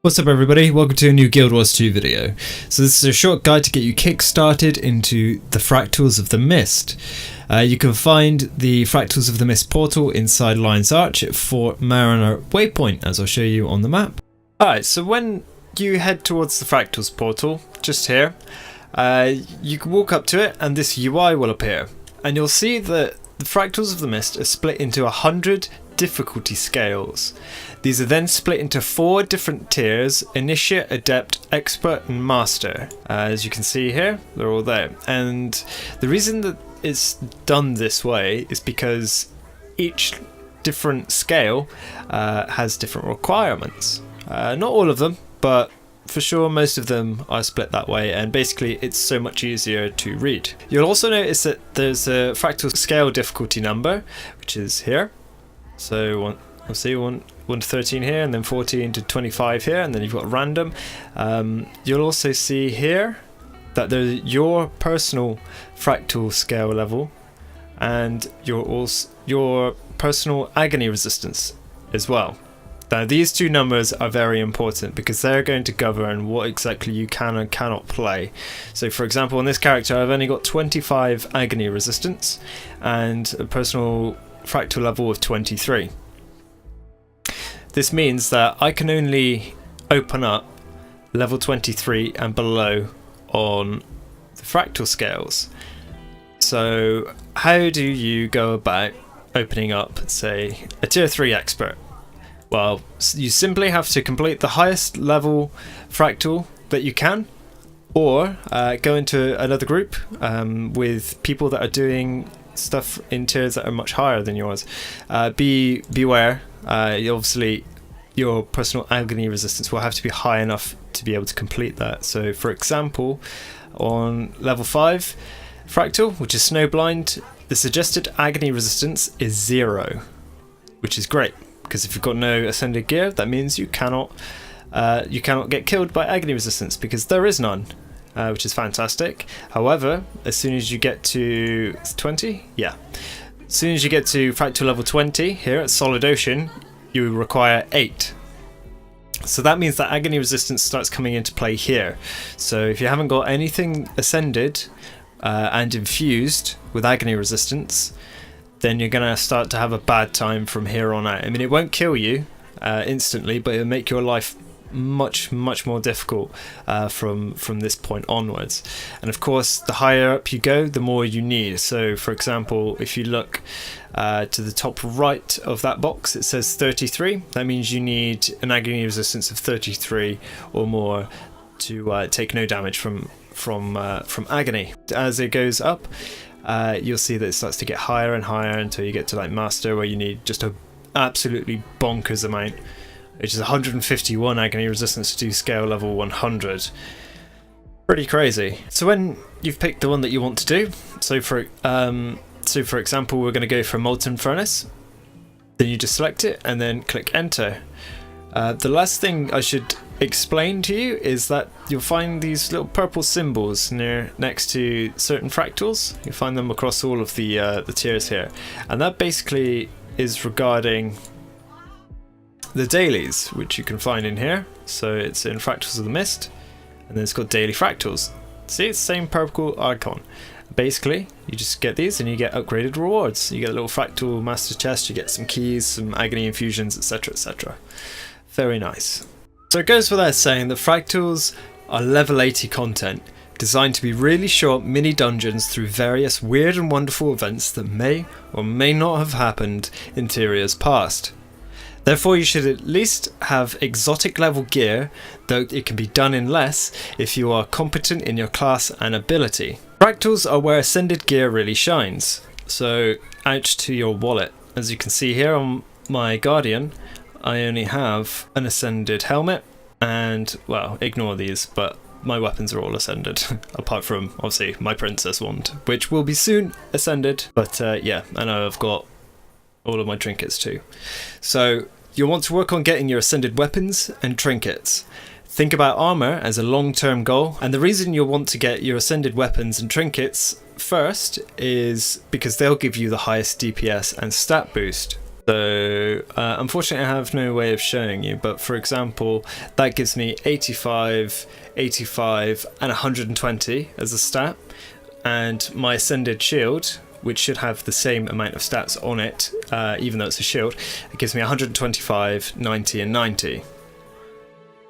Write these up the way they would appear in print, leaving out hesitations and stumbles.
What's up everybody, welcome to a new Guild Wars 2 video. So this is a short guide to get you kick-started into the Fractals of the Mist. You can find the Fractals of the Mist portal inside Lion's Arch at Fort Mariner Waypoint, as I'll show you on the map. Alright, so when you head towards the Fractals portal, just here, you can walk up to it and this UI will appear. And you'll see that the Fractals of the Mist are split into 100 difficulty scales. These are then split into 4 different tiers: Initiate, Adept, Expert and Master. As you can see here, they're all there. And the reason that it's done this way is because each different scale has different requirements. Not all of them, but for sure most of them are split that way, and basically it's so much easier to read. You'll also notice that there's a fractal scale difficulty number, which is here. So we'll see 1 to 13 here, and then 14 to 25 here, and then you've got random. You'll also see here that there's your personal fractal scale level and your personal agony resistance as well. Now these two numbers are very important because they're going to govern what exactly you can and cannot play. So for example, on this character I've only got 25 agony resistance and a personal fractal level of 23. This means that I can only open up level 23 and below on the fractal scales. So how do you go about opening up, say, a tier 3 expert? Well, you simply have to complete the highest level fractal that you can, or go into another group with people that are doing stuff in tiers that are much higher than yours. Beware, obviously your personal agony resistance will have to be high enough to be able to complete that. So for example, on level 5 fractal, which is snowblind, the suggested agony resistance is 0, which is great, because if you've got no ascended gear, that means you cannot get killed by agony resistance, because there is none. Which is fantastic. However, as soon as you get to 20, as soon as you get to fractal level 20 here at Solid Ocean, you require 8. So that means that agony resistance starts coming into play here. So if you haven't got anything ascended and infused with agony resistance, then you're going to start to have a bad time from here on out. I mean, it won't kill you instantly, but it'll make your life much more difficult from this point onwards. And of course, the higher up you go, the more you need. So for example, if you look to the top right of that box, it says 33. That means you need an agony resistance of 33 or more to take no damage from agony. As it goes up, you'll see that it starts to get higher and higher until you get to like Master, where you need just a absolutely bonkers amount, which is 151 agony resistance to do scale level 100. Pretty crazy. So when you've picked the one that you want to do, so for example, we're going to go for Molten Furnace, then you just select it and then click enter. The last thing I should explain to you is that you'll find these little purple symbols next to certain fractals. You'll find them across all of the tiers here, and that basically is regarding the dailies, which you can find in here. So it's in Fractals of the Mist, and then it's got daily fractals. See, it's the same purple icon. Basically, you just get these and you get upgraded rewards. You get a little fractal master chest, you get some keys, some agony infusions, etc, etc. Very nice. So it goes without saying that fractals are level 80 content, designed to be really short mini dungeons through various weird and wonderful events that may or may not have happened in tiers past. Therefore, you should at least have exotic level gear, though it can be done in less if you are competent in your class and ability. Fractals are where ascended gear really shines, so out to your wallet. As you can see here on my Guardian, I only have an ascended helmet, and well, ignore these, but my weapons are all ascended, apart from obviously my princess wand, which will be soon ascended, but yeah, I know I've got all of my trinkets too. So you'll want to work on getting your ascended weapons and trinkets. Think about armor as a long-term goal, and the reason you'll want to get your ascended weapons and trinkets first is because they'll give you the highest DPS and stat boost. So unfortunately I have no way of showing you, but for example that gives me 85, 85 and 120 as a stat, and my Ascended Shield, which should have the same amount of stats on it, even though it's a shield, it gives me 125, 90 and 90.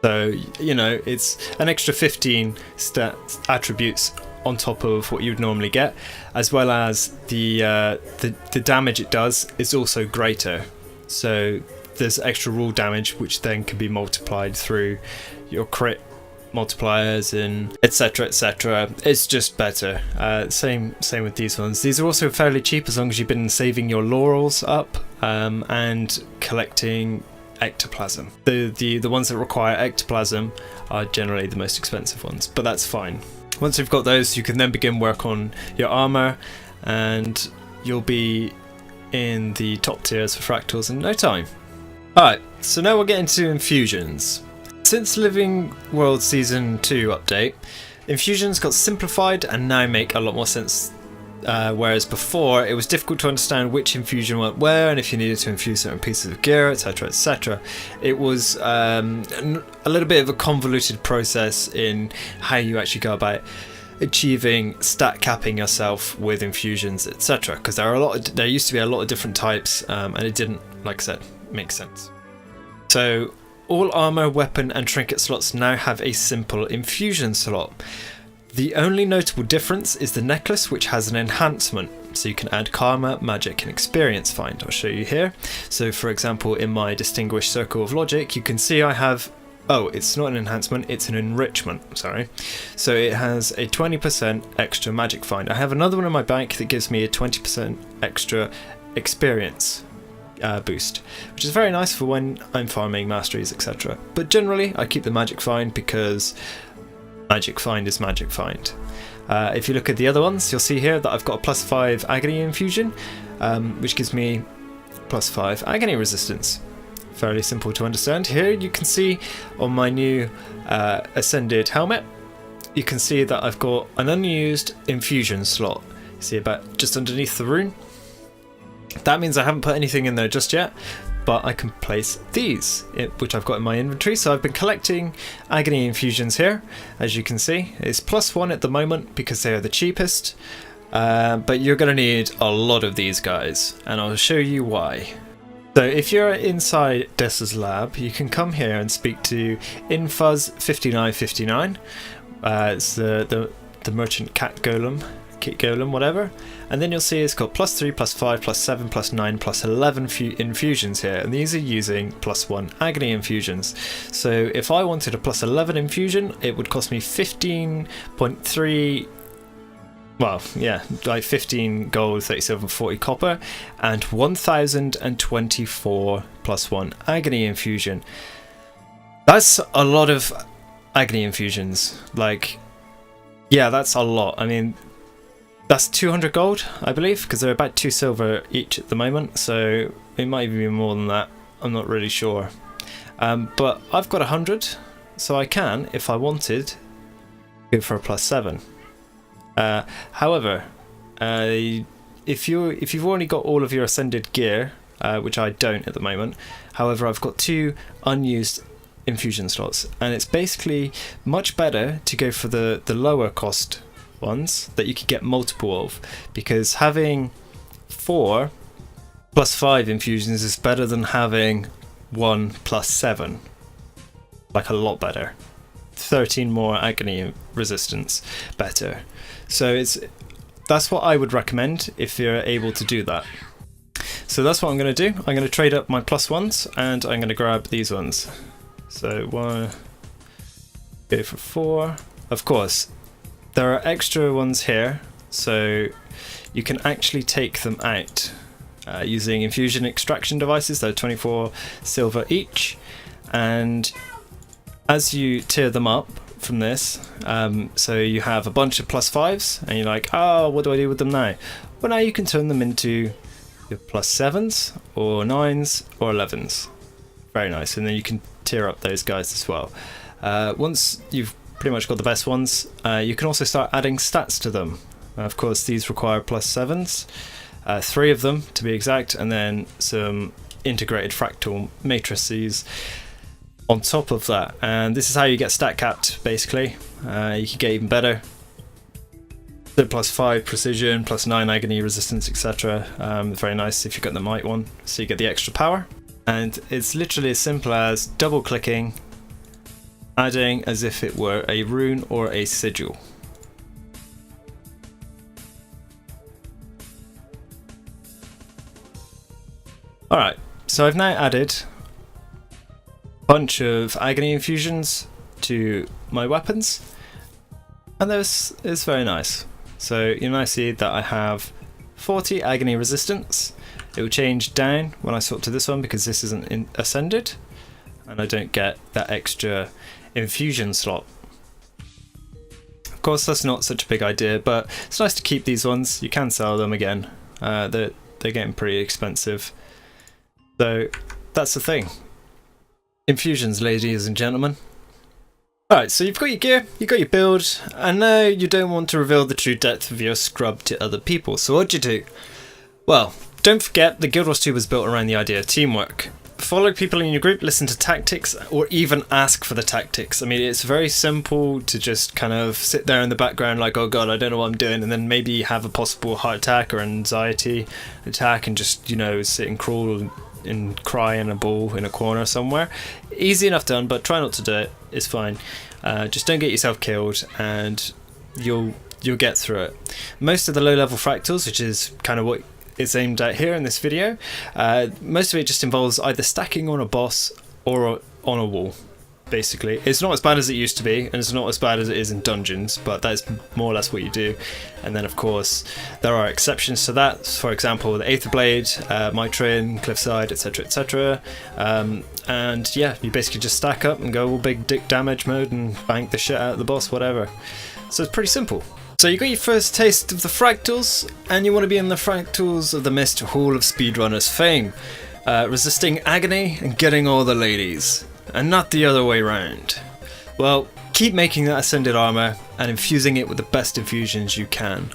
So, you know, it's an extra 15 stats attributes on top of what you would normally get, as well as the damage it does is also greater. So there's extra rule damage, which then can be multiplied through your crit multipliers and etc, etc. It's just better. Same with these ones. These are also fairly cheap as long as you've been saving your laurels up and collecting ectoplasm. The ones that require ectoplasm are generally the most expensive ones, but that's fine. Once you've got those, you can then begin work on your armor, and you'll be in the top tiers for fractals in no time. Alright, so now we'll get into infusions. Since Living World Season 2 update, infusions got simplified and now make a lot more sense, whereas before it was difficult to understand which infusion went where and if you needed to infuse certain pieces of gear, etc, etc. It was a little bit of a convoluted process in how you actually go about achieving stat capping yourself with infusions, etc, because there used to be a lot of different types, and it didn't, like I said, make sense. So all armor, weapon and trinket slots now have a simple infusion slot. The only notable difference is the necklace, which has an enhancement, so you can add karma, magic and experience find. I'll show you here. So for example, in my distinguished circle of logic, you can see I have, oh, it's not an enhancement, it's an enrichment, sorry. So it has a 20% extra magic find. I have another one in my bank that gives me a 20% extra experience boost, which is very nice for when I'm farming masteries, etc. But generally I keep the magic find because magic find is magic find. If you look at the other ones, you'll see here that I've got a +5 agony infusion, which gives me +5 agony resistance. Fairly simple to understand. Here you can see on my new ascended helmet, you can see that I've got an unused infusion slot. You see about just underneath the rune. That means I haven't put anything in there just yet, but I can place these, which I've got in my inventory. So I've been collecting agony infusions here, as you can see. It's +1 at the moment because they are the cheapest, but you're going to need a lot of these guys, and I'll show you why. So if you're inside Dessa's lab, you can come here and speak to Infuzz5959. It's the merchant cat golem, kit golem, whatever. And then you'll see it's got +3, +5, +7, +9, +11 infusions here, and these are using +1 agony infusions. So if I wanted a +11 infusion, it would cost me 15.3, well, yeah, like 15 gold, 37, 40 copper, and 1024 +1 agony infusion. That's a lot of agony infusions. Like, yeah, that's a lot. I mean, that's 200 gold, I believe, because they're about 2 silver each at the moment, so it might even be more than that. I'm not really sure. But I've got 100, so I can, if I wanted, go for a +7. However, if you've already got all of your ascended gear, which I don't at the moment, however, I've got 2 unused infusion slots, and it's basically much better to go for the lower cost ones that you could get multiple of, because having 4 +5 infusions is better than having 1 +7, like a lot better. 13 more agony resistance better. So that's what I would recommend if you're able to do that. So that's what I'm going to do. I'm going to trade up my +1s and I'm going to grab these ones. So 1, go for 4. Of course, there are extra ones here, so you can actually take them out using infusion extraction devices. They're 24 silver each, and as you tier them up from this, so you have a bunch of +5s, and you're like, oh, what do I do with them now? Well, now you can turn them into your +7s or 9s or 11s. Very nice, and then you can tier up those guys as well. Once you've pretty much got the best ones, you can also start adding stats to them. Of course, these require +7s, 3 of them to be exact, and then some integrated fractal matrices on top of that, and this is how you get stat capped basically. You can get even better. So +5 precision, +9 agony resistance, etc. Very nice if you got the might one, so you get the extra power. And it's literally as simple as double clicking, adding as if it were a rune or a sigil. Alright, so I've now added a bunch of agony infusions to my weapons, and this is very nice. So you now see that I have 40 agony resistance. It will change down when I swap to this one because this isn't ascended, and I don't get that extra infusion slot. Of course, that's not such a big idea, but it's nice to keep these ones. You can sell them again. They're getting pretty expensive. So that's the thing. Infusions, ladies and gentlemen. Alright, so you've got your gear, you've got your build, and now you don't want to reveal the true depth of your scrub to other people, so what do you do? Well, don't forget that Guild Wars 2 was built around the idea of teamwork. Follow people in your group, listen to tactics, or even ask for the tactics. I mean, it's very simple to just kind of sit there in the background like, oh god, I don't know what I'm doing, and then maybe have a possible heart attack or anxiety attack and just, you know, sit and crawl and cry in a ball in a corner somewhere. Easy enough done, but try not to do it. It's fine. Just don't get yourself killed, and you'll get through it. Most of the low-level fractals, which is kind of what it's aimed at here in this video, most of it just involves either stacking on a boss or on a wall. Basically, it's not as bad as it used to be, and it's not as bad as it is in dungeons, but that's more or less what you do. And then of course there are exceptions to that, for example the Aether Blade, Mitrin, Cliffside, etc, etc. And yeah, you basically just stack up and go all big dick damage mode and bank the shit out of the boss, whatever. So it's pretty simple. So you got your first taste of the Fractals, and you want to be in the Fractals of the Mist Hall of Speedrunners fame, resisting agony and getting all the ladies. And not the other way round. Well, keep making that ascended armor and infusing it with the best infusions you can.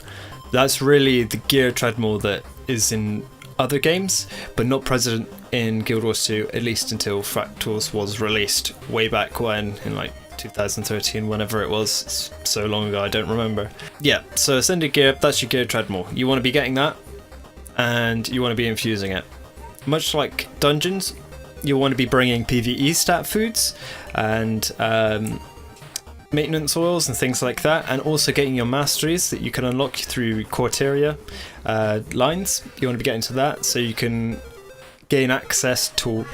That's really the gear treadmill that is in other games, but not present in Guild Wars 2, at least until Fractals was released way back when, in like 2013, whenever it was. It's so long ago I don't remember. Yeah, so ascended gear, that's your gear treadmill. You want to be getting that, and you want to be infusing it. Much like dungeons, you'll want to be bringing PvE stat foods and maintenance oils and things like that, and also getting your masteries that you can unlock through Quarteria lines. You want to be getting to that so you can gain access to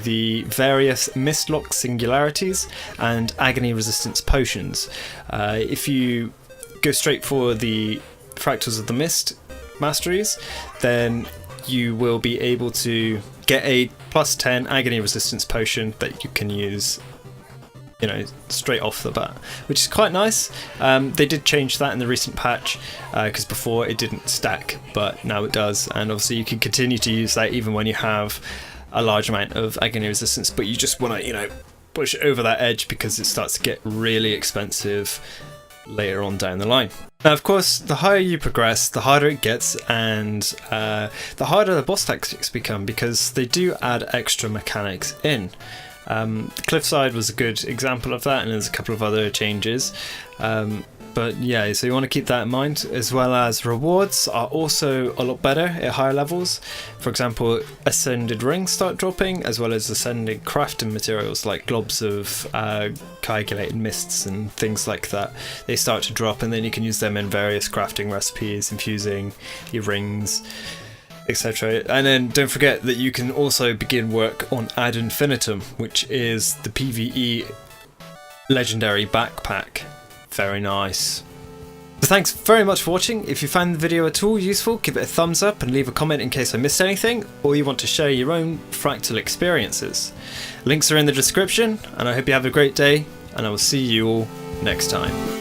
the various Mistlock singularities and agony resistance potions. If you go straight for the Fractals of the Mist masteries, then you will be able to get a +10 agony resistance potion that you can use, you know, straight off the bat, which is quite nice. They did change that in the recent patch, because before it didn't stack, but now it does, and obviously you can continue to use that even when you have a large amount of agony resistance, but you just want to, you know, push over that edge because it starts to get really expensive later on down the line. Now, of course, the higher you progress, the harder it gets, and the harder the boss tactics become, because they do add extra mechanics in. Cliffside was a good example of that, and there's a couple of other changes. But yeah, so you want to keep that in mind, as well as rewards are also a lot better at higher levels. For example, ascended rings start dropping, as well as ascended crafting materials like globs of coagulated mists and things like that. They start to drop, and then you can use them in various crafting recipes, infusing your rings, etc. And then don't forget that you can also begin work on Ad Infinitum, which is the PvE legendary backpack. Very nice. So thanks very much for watching. If you found the video at all useful, give it a thumbs up and leave a comment in case I missed anything, or you want to share your own fractal experiences. Links are in the description, and I hope you have a great day, and I will see you all next time.